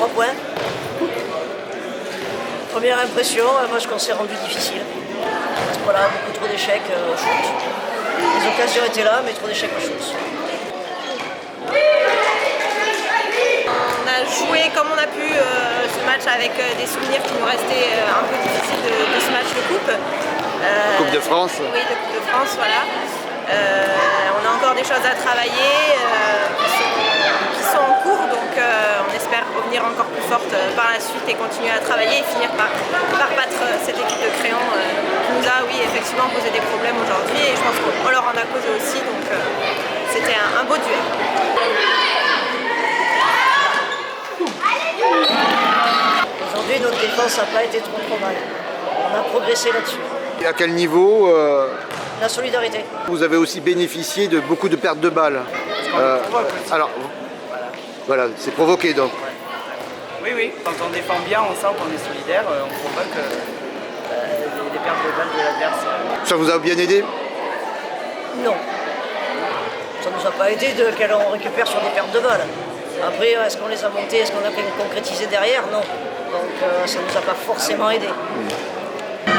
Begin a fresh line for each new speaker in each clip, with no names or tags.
3 points. Première impression, un match qu'on s'est rendu difficile. Voilà, beaucoup trop d'échecs au shoot. Les occasions étaient là, mais trop d'échecs au shoot.
On a joué comme on a pu ce match avec des souvenirs qui nous restaient un peu difficiles de ce match de coupe.
Coupe de France.
Oui, de Coupe de France, voilà. On a encore des choses à travailler qui sont en cours, donc on espère revenir encore plus forte par la suite et continuer à travailler et finir par battre cette équipe de Créon qui nous a, oui, effectivement posé des problèmes aujourd'hui et je pense qu'on leur en a causé aussi, donc c'était un beau duel.
Aujourd'hui, notre défense n'a pas été trop mal. On a progressé là-dessus.
Et à quel niveau
La solidarité.
Vous avez aussi bénéficié de beaucoup de pertes de balles. Alors, voilà, c'est provoqué donc.
Oui, quand on défend bien, on sent qu'on est solidaire, on provoque les pertes de balles de l'adversaire.
Ça vous a bien aidé?
Non. Ça ne nous a pas aidé qu'on récupère sur des pertes de balles. Après, est-ce qu'on les a montées, est-ce qu'on a concrétisé derrière? Non. Donc ça ne nous a pas forcément aidé.
On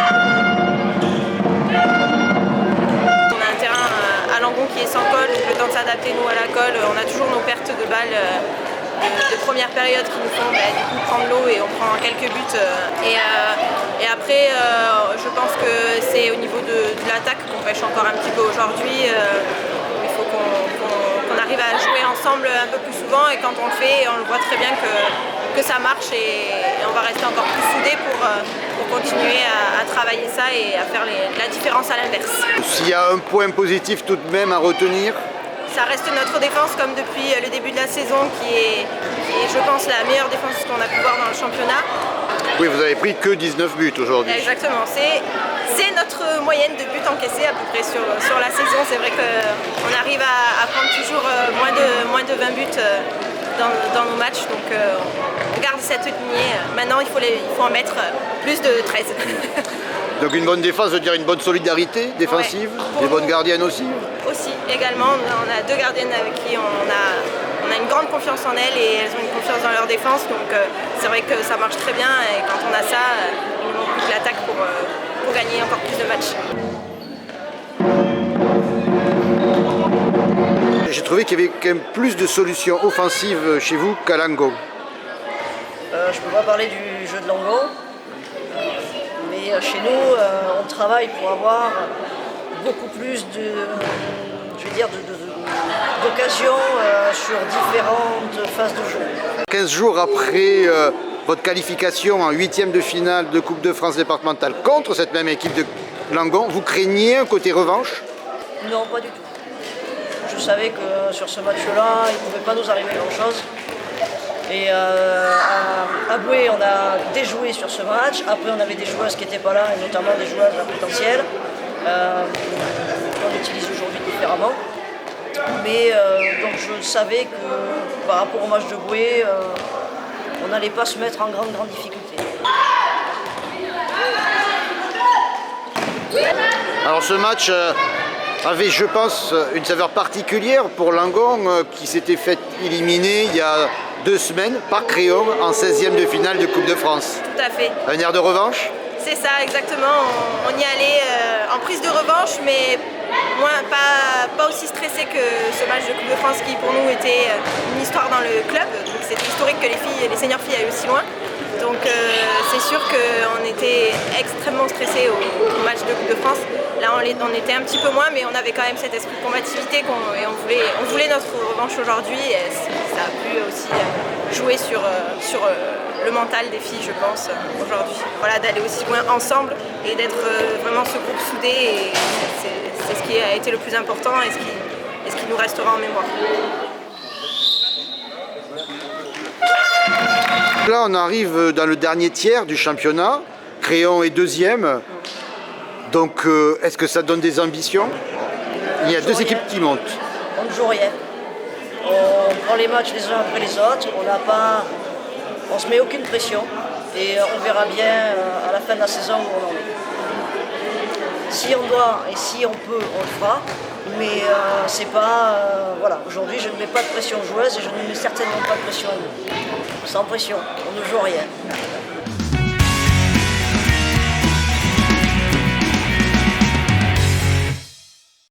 a un terrain à Langon qui est sans colle, donc le temps de s'adapter nous à la colle, on a toujours nos pertes de balles de première période qui nous font du coup prendre l'eau et on prend quelques buts. Et après, je pense que c'est au niveau de l'attaque qu'on pêche encore un petit peu aujourd'hui. Il faut qu'on arrive à jouer ensemble un peu plus souvent et quand on le fait, on le voit très bien que ça marche et on va rester encore plus soudés pour continuer à travailler ça et à faire la différence à l'inverse.
S'il y a un point positif tout de même à retenir,
ça reste notre défense comme depuis le début de la saison qui est je pense la meilleure défense qu'on a pu voir dans le championnat.
oui, vous avez pris que 19 buts aujourd'hui.
Exactement, c'est notre moyenne de buts encaissés à peu près sur la saison. C'est vrai qu'on arrive à prendre toujours moins de 20 buts dans nos matchs, donc on garde cette lignée. Maintenant il faut en mettre plus de 13.
Donc une bonne défense veut dire une bonne solidarité défensive,
ouais.
des bonnes gardiennes aussi.
Aussi, également, on a 2 gardiennes avec qui on a une grande confiance en elles et elles ont une confiance dans leur défense, donc c'est vrai que ça marche très bien et quand on a ça, il ne manque plus que l'attaque pour gagner encore plus de matchs.
J'ai trouvé qu'il y avait quand même plus de solutions offensives chez vous qu'à Langon.
Je ne peux pas parler du jeu de Langon, mais chez nous, on travaille pour avoir beaucoup plus d'occasions sur différentes phases de jeu.
15 jours après votre qualification en 8e de finale de Coupe de France départementale contre cette même équipe de Langon, vous craignez un côté revanche?
Non, pas du tout. Je savais que sur ce match-là, il ne pouvait pas nous arriver grand-chose. Et à Boué, on a déjoué sur ce match. Après, on avait des joueuses qui n'étaient pas là, et notamment des joueuses à potentiel. On utilise aujourd'hui différemment. Mais donc je savais que par rapport au match de Boué, on n'allait pas se mettre en grande difficulté.
Alors ce match avait, je pense, une saveur particulière pour Langon qui s'était fait éliminer il y a 2 semaines par Créon en 16e de finale de Coupe de France.
Tout à fait.
Un air de revanche?
C'est ça, exactement. On y allait en prise de revanche, mais pas aussi stressé que ce match de Coupe de France qui pour nous était une histoire dans le club. Donc c'était historique que les seniors filles aillent aussi loin. Donc c'est sûr qu'on était extrêmement stressés au match de Coupe de France. Là on était un petit peu moins, mais on avait quand même cet esprit de combativité et on voulait notre revanche aujourd'hui. Et ça a pu aussi jouer sur le mental des filles, je pense, aujourd'hui. Voilà, d'aller aussi loin ensemble et d'être vraiment ce groupe soudé. Et c'est ce qui a été le plus important et ce qui nous restera en mémoire.
Là, on arrive dans le dernier tiers du championnat. Créon est 2e. Donc, est-ce que ça donne des ambitions? Il y a 2 équipes qui montent.
On ne joue rien. On prend les matchs les uns après les autres. On ne se met aucune pression. Et on verra bien à la fin de la saison où on en est. Si on doit et si on peut, on le fera. Mais c'est pas. Voilà, aujourd'hui je ne mets pas de pression aux joueuses et je ne mets certainement pas de pression à nous. Sans pression, on ne joue rien.